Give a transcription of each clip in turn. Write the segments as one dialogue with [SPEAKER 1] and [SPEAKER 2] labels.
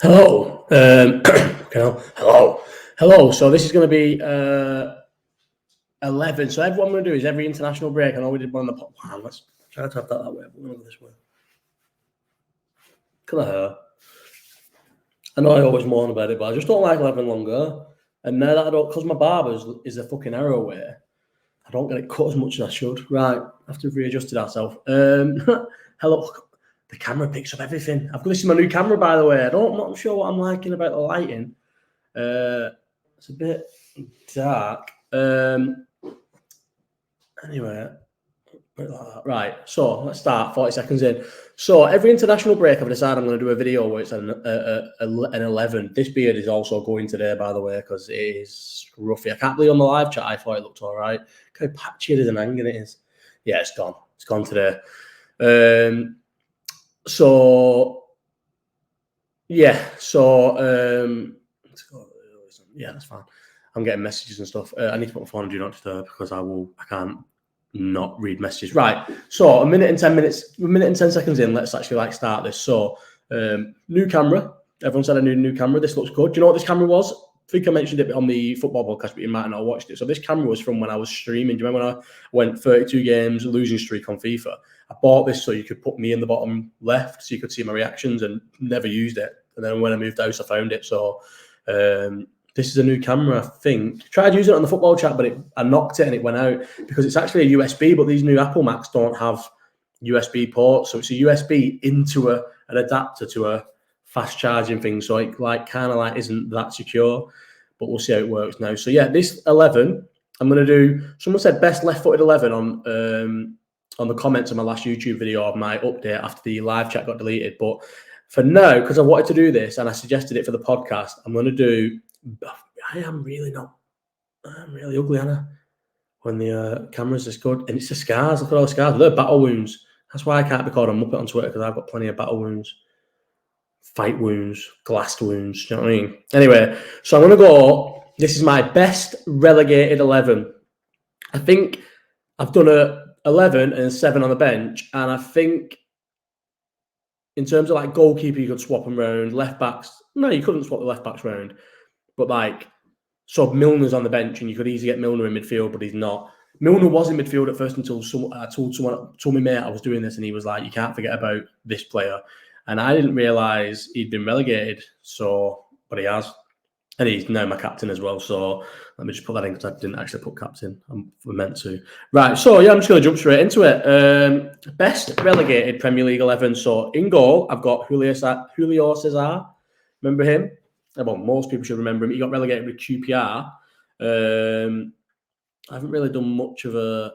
[SPEAKER 1] Hello. Hello. So this is going to be 11. So what I'm going to do is every international break. I know we did one on the. Wow, let's try to have that way. We're going to go this way. Look at her. I know I always moan about it, but I just don't like having longer. And now that I don't, because my barber's is a fucking arrow way, I don't get it cut as much as I should. Right, after we've readjusted ourselves. Hello. The camera picks up everything. This is my new camera, by the way. I'm not sure what I'm liking about the lighting. It's a bit dark. Anyway, put it like that. Right. So let's start. 40 seconds in. So every international break, I've decided I'm going to do a video where it's an 11. This beard is also going today, by the way, because it is scruffy. I can't believe on the live chat I thought it looked all right. Look how patchy it is and hanging it is. Yeah, it's gone. It's gone today. So yeah. Let's go. Yeah, that's fine. I'm getting messages and stuff. I need to put my phone on do not disturb because I can't not read messages. Right. So a minute and 10 seconds in, let's actually start this. So new camera. Everyone said I need a new camera. This looks good. Do you know what this camera was? I think I mentioned it on the football podcast, but you might not have watched it. So this camera was from when I was streaming. Do you remember when I went 32 games losing streak on FIFA? I bought this so you could put me in the bottom left so you could see my reactions, and never used it. And then when I moved house, I found it. So this is a new camera, I think. Tried using it on the football chat, but I knocked it and it went out because it's actually a USB, but these new Apple Macs don't have USB ports. So it's a USB into an adapter to a fast charging thing. So it kind of isn't that secure, but we'll see how it works now. So yeah, this 11, I'm going to do, someone said best left-footed 11 on the comments on my last YouTube video of my update after the live chat got deleted. But for now, because I wanted to do this and I suggested it for the podcast, I'm going to do, I'm really ugly, Anna, when the camera's this good. And it's the scars. Look at all the scars. They're battle wounds. That's why I can't be called a muppet on Twitter, because I've got plenty of battle wounds, fight wounds, glassed wounds. Do you know what I mean? Anyway, so I'm going to go. This is my best relegated 11. I think I've done a 11 and 7 on the bench. And I think in terms of goalkeeper, you could swap them round. Left backs, no, you couldn't swap the left backs round. But so Milner's on the bench, and you could easily get Milner in midfield, but he's not. Milner was in midfield at first until I told my mate I was doing this, and he was like, "You can't forget about this player." And I didn't realise he'd been relegated. But he has, and he's now my captain as well. So let me just put that in because I didn't actually put captain. I meant to. Right. So yeah, I'm just going to jump straight into it. Best relegated Premier League 11. So in goal, I've got Julio Cesar. Remember him? Well, most people should remember him. He got relegated with QPR. I haven't really done much of a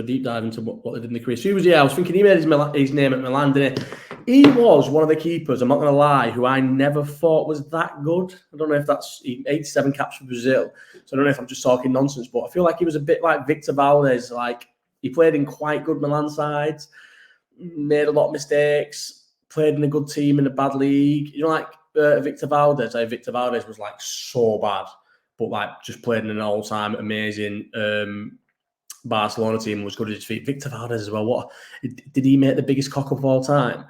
[SPEAKER 1] deep dive into what they did in the career. So I was thinking he made his name at Milan, didn't he? He was one of the keepers, I'm not going to lie, who I never thought was that good. I don't know if that's 87 caps for Brazil. So I don't know if I'm just talking nonsense, but I feel like he was a bit like Victor Valdez. He played in quite good Milan sides, made a lot of mistakes, played in a good team in a bad league. Victor Valdez. Victor Valdez was so bad, but just played in an all-time amazing Barcelona team, was good at his feet. Victor Valdez as well. Did he make the biggest cock up of all time?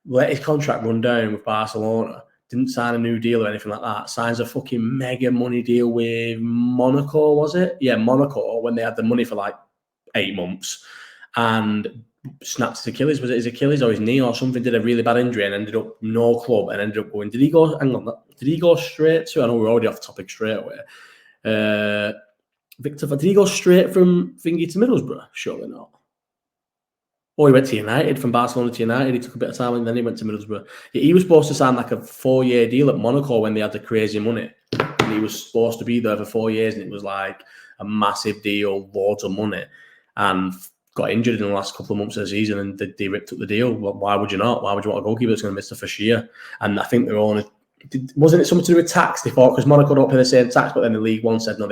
[SPEAKER 1] Let his contract run down with Barcelona. Didn't sign a new deal or anything like that. Signs a fucking mega money deal with Monaco, was it? Yeah, Monaco, when they had the money for 8 months, and snapped his Achilles. Was it his Achilles or his knee or something? Did a really bad injury and ended up no club and ended up going. Did he go straight to? I know we're already off topic straight away. Victor, did he go straight from Thingy to Middlesbrough? Surely not. Or he went to United, from Barcelona to United. He took a bit of time and then he went to Middlesbrough. Yeah, he was supposed to sign a 4-year deal at Monaco when they had the crazy money. And he was supposed to be there for 4 years, and it was a massive deal, loads of money. And got injured in the last couple of months of the season, and they ripped up the deal. Well, why would you not? Why would you want a goalkeeper that's going to miss the first year? And I think wasn't it something to do with tax? They thought because Monaco don't pay the same tax, but then the League One said no,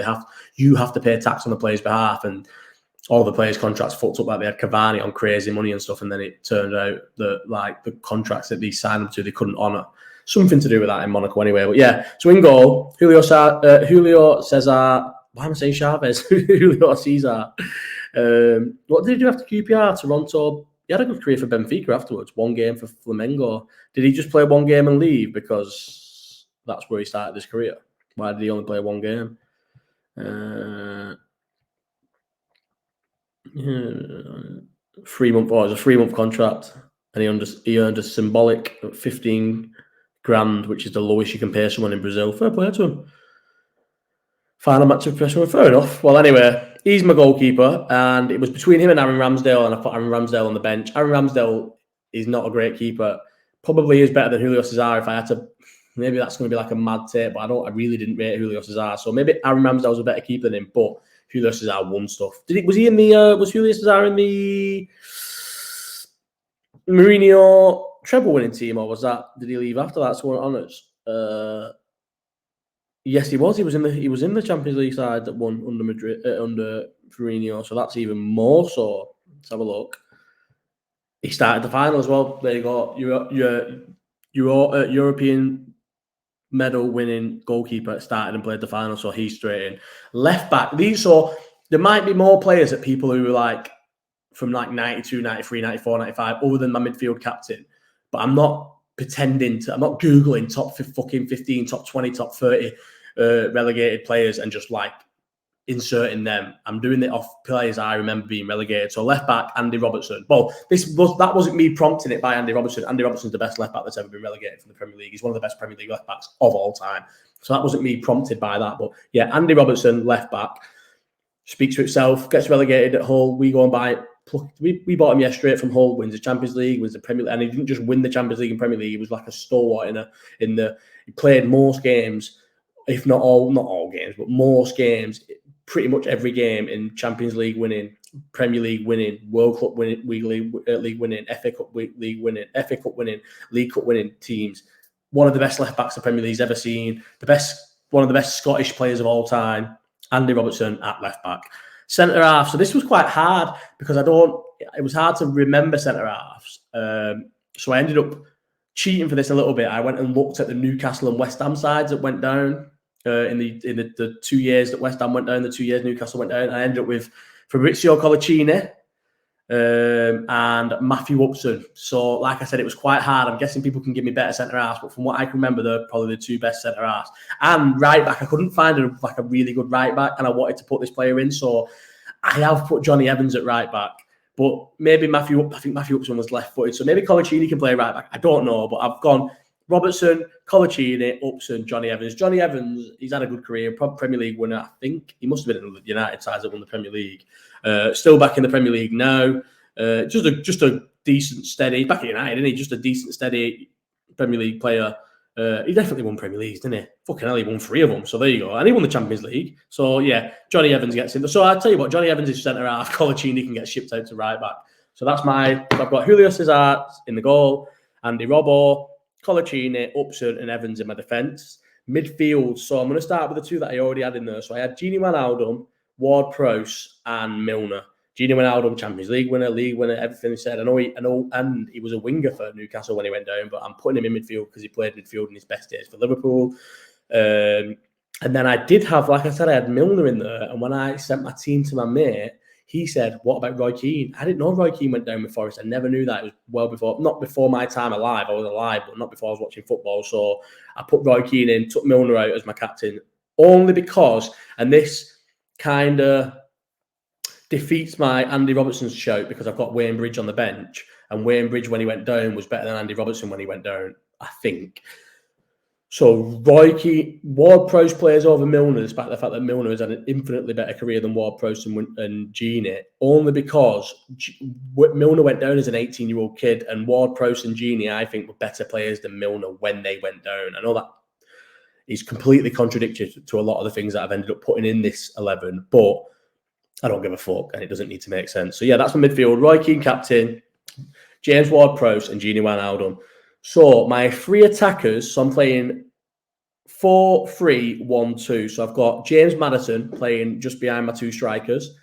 [SPEAKER 1] you have to pay tax on the player's behalf, and all the players' contracts fucked up. They had Cavani on crazy money and stuff, and then it turned out that the contracts that they signed them to, they couldn't honour. Something to do with that in Monaco anyway. But yeah, so in goal, Julio Cesar. Why am I saying Chavez? Julio Cesar. What did he do after QPR? Toronto he had a good career for Benfica afterwards. 1 game for Flamengo. Did he just play 1 game and leave because that's where he started his career? Why did he only play 1 game? 3 month. Oh, it was a 3-month contract, and he earned a symbolic 15 grand, which is the lowest you can pay someone in Brazil. Fair play to him. Final match of professional. Fair enough. Well, anyway, he's my goalkeeper, and it was between him and Aaron Ramsdale, and I put Aaron Ramsdale on the bench. Aaron Ramsdale is not a great keeper. Probably is better than Julio Cesar if I had to. Maybe that's going to be like a mad take, but I really didn't rate Julio Cesar. So maybe Aaron Ramsdale was a better keeper than him, but Julio Cesar won stuff. Was Julio Cesar in the Mourinho treble winning team, or did he leave after that? So honours. Yes, he was. He was in the Champions League side that won under Mourinho. So that's even more so. Let's have a look. He started the final as well. There you go. European medal winning goalkeeper started and played the final, so he's straight in. Left back. There might be more players that people who were like from like 92, 93, 94, 95, other than my midfield captain. But I'm not pretending to. I'm not googling top 15, top 20, top 30 relegated players and just like inserting them. I'm doing it off players I remember being relegated. So left back, Andy Robertson. Well, that wasn't me prompting it by Andy Robertson. Andy Robertson's the best left back that's ever been relegated from the Premier League. He's one of the best Premier League left backs of all time. So that wasn't me prompted by that. But yeah, Andy Robertson, left back, speaks for itself, gets relegated at Hull. We go and buy it. We bought him straight from Hull, wins the Champions League, wins the Premier League, and he didn't just win the Champions League and Premier League. He was like a stalwart he played most games, if not all games, but most games, pretty much every game in Champions League winning, Premier League winning, World Cup winning, league winning, FA Cup league winning, FA Cup winning, League Cup winning teams. One of the best left backs the Premier League's ever seen. One of the best Scottish players of all time. Andy Robertson at left back. Centre half. So this was quite hard because it was hard to remember centre halves. So I ended up cheating for this a little bit. I went and looked at the Newcastle and West Ham sides that went down in the 2 years that West Ham went down, the 2 years Newcastle went down. I ended up with Fabrizio Collicini and Matthew Upson. So like I said, it was quite hard. I'm guessing people can give me better centre halves, but from what I can remember, they're probably the 2 best centre halves. And right back, I couldn't find a really good right back, and I wanted to put this player in, so I have put Johnny Evans at right back. But maybe I think Matthew Upson was left-footed, so maybe Collicini can play right back. I don't know, but I've gone Robertson, Collicini, Upson, Johnny Evans. Johnny Evans, he's had a good career, Premier League winner, I think. He must have been in the United side that won the Premier League. Still back in the Premier League now. Just a decent, steady, back at United, isn't he? Just a decent, steady Premier League player. He definitely won Premier Leagues, didn't he? Fucking hell, he won 3 of them. So there you go. And he won the Champions League. So yeah, Johnny Evans gets in. So I'll tell you what, Johnny Evans is centre half. Collicini can get shipped out to right back. So that's I've got Julio Cesar in the goal, Andy Robbo, Collicini, Upson, and Evans in my defence. Midfield. So I'm going to start with the 2 that I already had in there. So I had Gini Wijnaldum, Ward-Prowse, and Milner. Gini Wijnaldum, Champions League winner, everything he said. I know, and he was a winger for Newcastle when he went down, but I'm putting him in midfield because he played midfield in his best days for Liverpool. And then I did have, like I said, I had Milner in there, and when I sent my team to my mate, he said, "What about Roy Keane?" I didn't know Roy Keane went down with Forest. I never knew that. It was not before my time alive. I was alive, but not before I was watching football. So I put Roy Keane in, took Milner out as my captain, only because, and this kind of defeats my Andy Robertson's shout because I've got Wayne Bridge on the bench, and Wayne Bridge when he went down was better than Andy Robertson when he went down, I think. So Roy Keane, Ward-Prowse plays over Milner, despite the fact that Milner has had an infinitely better career than Ward-Prowse and Gini, only because Milner went down as an 18-year-old kid, and Ward-Prowse and Gini, I think, were better players than Milner when they went down. I know that is completely contradictory to a lot of the things that I've ended up putting in this 11, but I don't give a fuck, and it doesn't need to make sense. So yeah, that's my midfield. Roy Keane captain, James Ward-Prowse, and Gini Wijnaldum. So my 3 attackers, so I'm playing 4-3-1-2. So I've got James Maddison playing just behind my 2 strikers.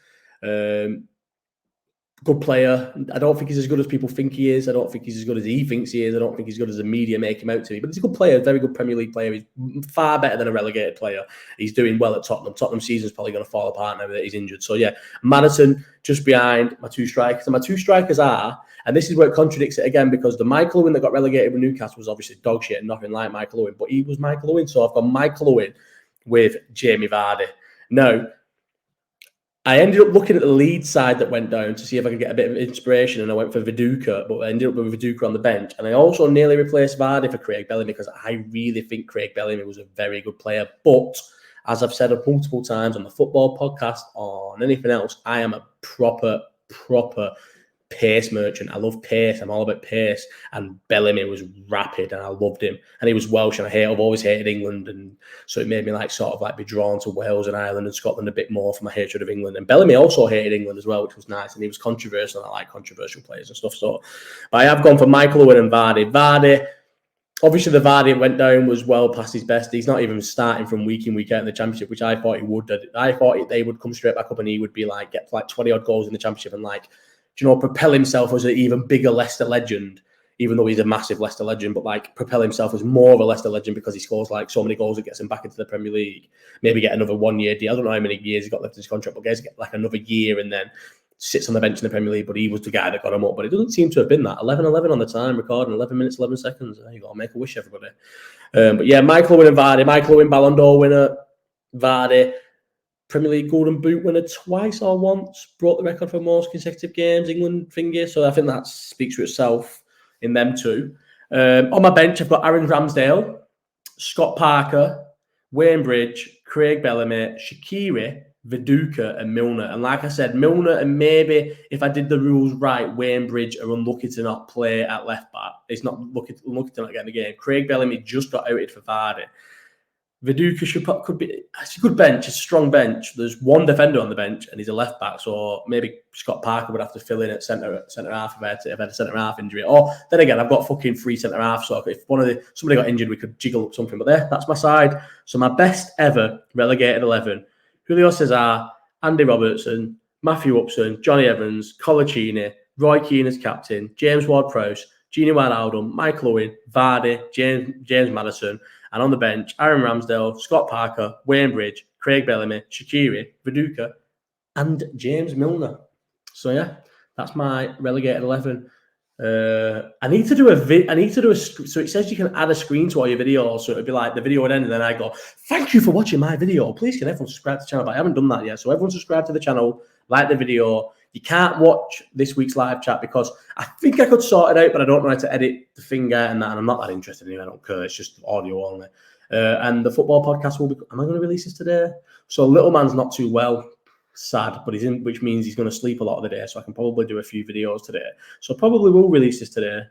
[SPEAKER 1] Good player. I don't think he's as good as people think he is. I don't think he's as good as he thinks he is. I don't think he's as good as the media make him out to be. But he's a good player, very good Premier League player. He's far better than a relegated player. He's doing well at Tottenham. Tottenham's season's probably going to fall apart now that he's injured. So yeah, Maddison just behind my 2 strikers. And my 2 strikers are, And this is where it contradicts it again, because the Michael Owen that got relegated with Newcastle was obviously dog shit and nothing like Michael Owen, but he was Michael Owen. So I've got Michael Owen with Jamie Vardy. Now, I ended up looking at the Leeds side that went down to see if I could get a bit of inspiration, and I went for Viduka, but I ended up with Viduka on the bench. And I also nearly replaced Vardy for Craig Bellamy because I really think Craig Bellamy was a very good player. But as I've said multiple times on the football podcast, on anything else, I am a proper pace merchant. I love pace. I'm all about pace. And Bellamy was rapid, and I loved him. And he was Welsh, and I've always hated England, and so it made me be drawn to Wales and Ireland and Scotland a bit more for my hatred of England. And Bellamy also hated England as well, which was nice. And he was controversial, and I like controversial players and stuff. So, but I have gone for Michael Owen and Vardy. Vardy. Obviously, the Vardy went down was well past his best. He's not even starting from week in, week out in the Championship, which I thought he would. I thought they would come straight back up, and he would be get 20-odd goals in the Championship and propel himself as an even bigger Leicester legend, even though he's a massive Leicester legend, but propel himself as more of a Leicester legend because he scores so many goals that gets him back into the Premier League. Maybe get another 1 year deal. I don't know how many years he's got left in his contract, but guys get another year and then sits on the bench in the Premier League. But he was the guy that got him up. But it doesn't seem to have been that. 11-11 on the time, recording 11 minutes, 11 seconds. There you go. Make a wish, everybody. But yeah, Michael Owen and Vardy. Michael Owen, Ballon d'Or winner. Vardy, Premier League Golden Boot winner twice or once. Broke the record for most consecutive games, England finger. So I think that speaks for itself in them two. On my bench, I've got Aaron Ramsdale, Scott Parker, Wayne Bridge, Craig Bellamy, Shaqiri, Viduka, and Milner. And like I said, Milner, and maybe if I did the rules right, Wayne Bridge are unlucky to not play at left back. It's not unlucky to not get in the game. Craig Bellamy just got outed for Vardy. Viduka could be. It's a good bench. It's a strong bench. There's one defender on the bench, and he's a left back. So maybe Scott Parker would have to fill in at centre half if I had a centre half injury. Or then again, I've got fucking 3 centre halves. So if somebody got injured, we could jiggle up something. But that's my side. So my best ever relegated 11: Julio Cesar, Andy Robertson, Matthew Upson, Johnny Evans, Colaccini, Roy Keane as captain, James Ward-Prowse, Gini Wijnaldum, Michael Owen, Vardy, James Maddison. And on the bench, Aaron Ramsdale, Scott Parker, Wayne Bridge, Craig Bellamy, Shaqiri, Viduka, and James Milner. So yeah, that's my relegated 11. I need to do a. So it says you can add a screen to all your videos. So it'd be like the video would end, and then I go, "Thank you for watching my video. Please can everyone subscribe to the channel?" But I haven't done that yet. So everyone subscribe to the channel, like the video. You can't watch this week's live chat because I think I could sort it out, but I don't know how to edit the finger and that, and I'm not that interested in it. I don't care. It's just audio only. And the football podcast will be. Am I going to release this today? So little man's not too well, sad, but which means he's going to sleep a lot of the day. So I can probably do a few videos today. So probably will release this today.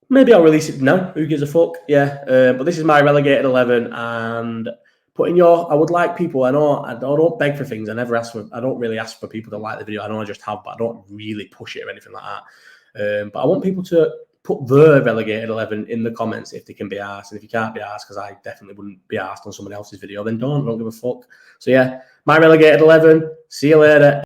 [SPEAKER 1] Maybe I'll release it now. Who gives a fuck? Yeah. But this is my relegated 11, and I would like people. I don't beg for things. I don't really ask for people to like the video. I know I just have, but I don't really push it or anything like that. But I want people to put the relegated 11 in the comments if they can be asked. And if you can't be asked, because I definitely wouldn't be asked on someone else's video, then don't give a fuck. So yeah, my relegated 11. See you later.